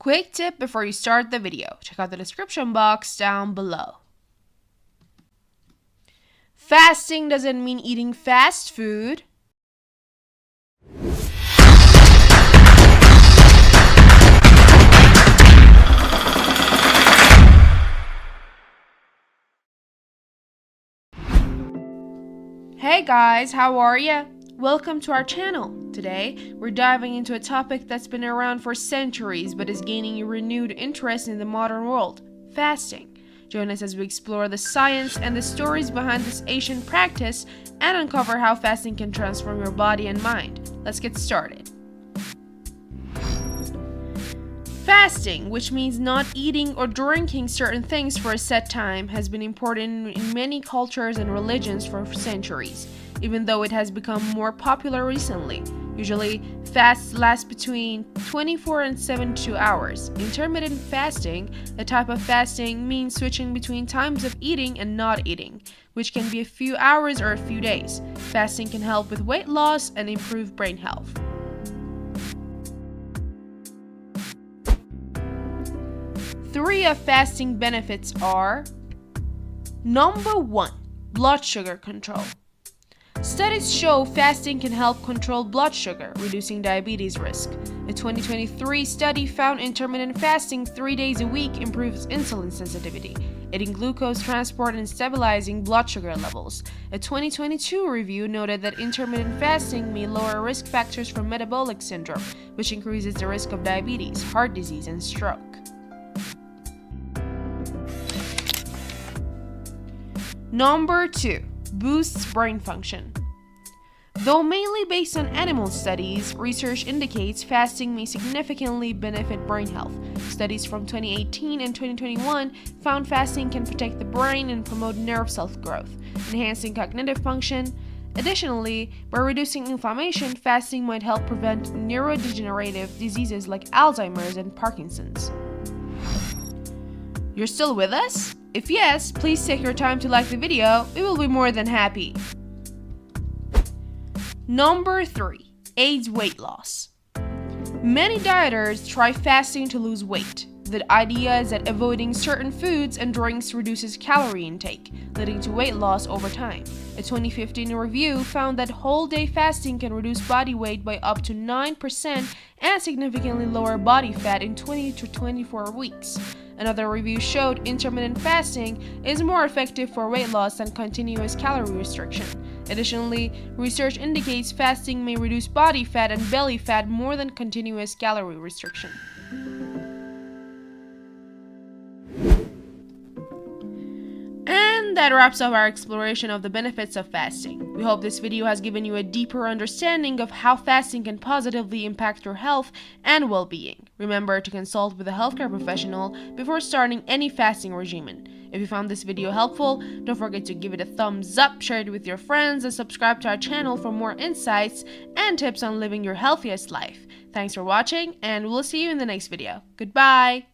Quick tip before you start the video. Check out the description box down below. Fasting doesn't mean eating fast food. Hey guys, how are ya? Welcome to our channel. Today, we're diving into a topic that's been around for centuries but is gaining a renewed interest in the modern world: fasting. Join us as we explore the science and the stories behind this ancient practice and uncover how fasting can transform your body and mind. Let's get started. Fasting, which means not eating or drinking certain things for a set time, has been important in many cultures and religions for centuries, even though it has become more popular recently. Usually, fasts last between 24 and 72 hours. Intermittent fasting, a type of fasting, means switching between times of eating and not eating, which can be a few hours or a few days. Fasting can help with weight loss and improve brain health. Three of fasting benefits are: number 1, blood sugar control. Studies show fasting can help control blood sugar, reducing diabetes risk. A 2023 study found intermittent fasting 3 days a week improves insulin sensitivity, aiding glucose transport and stabilizing blood sugar levels. A 2022 review noted that intermittent fasting may lower risk factors for metabolic syndrome, which increases the risk of diabetes, heart disease, and stroke. Number 2, boosts brain function. Though mainly based on animal studies, research indicates fasting may significantly benefit brain health. Studies from 2018 and 2021 found fasting can protect the brain and promote nerve cell growth, enhancing cognitive function. Additionally, by reducing inflammation, fasting might help prevent neurodegenerative diseases like Alzheimer's and Parkinson's. You're still with us? If yes, please take your time to like the video. We will be more than happy. Number 3, aids weight loss. Many dieters try fasting to lose weight. The idea is that avoiding certain foods and drinks reduces calorie intake, leading to weight loss over time. A 2015 review found that whole-day fasting can reduce body weight by up to 9% and significantly lower body fat in 20 to 24 weeks. Another review showed intermittent fasting is more effective for weight loss than continuous calorie restriction. Additionally, research indicates fasting may reduce body fat and belly fat more than continuous calorie restriction. And that wraps up our exploration of the benefits of fasting. We hope this video has given you a deeper understanding of how fasting can positively impact your health and well-being. Remember to consult with a healthcare professional before starting any fasting regimen. If you found this video helpful, don't forget to give it a thumbs up, share it with your friends, and subscribe to our channel for more insights and tips on living your healthiest life. Thanks for watching, and we'll see you in the next video. Goodbye!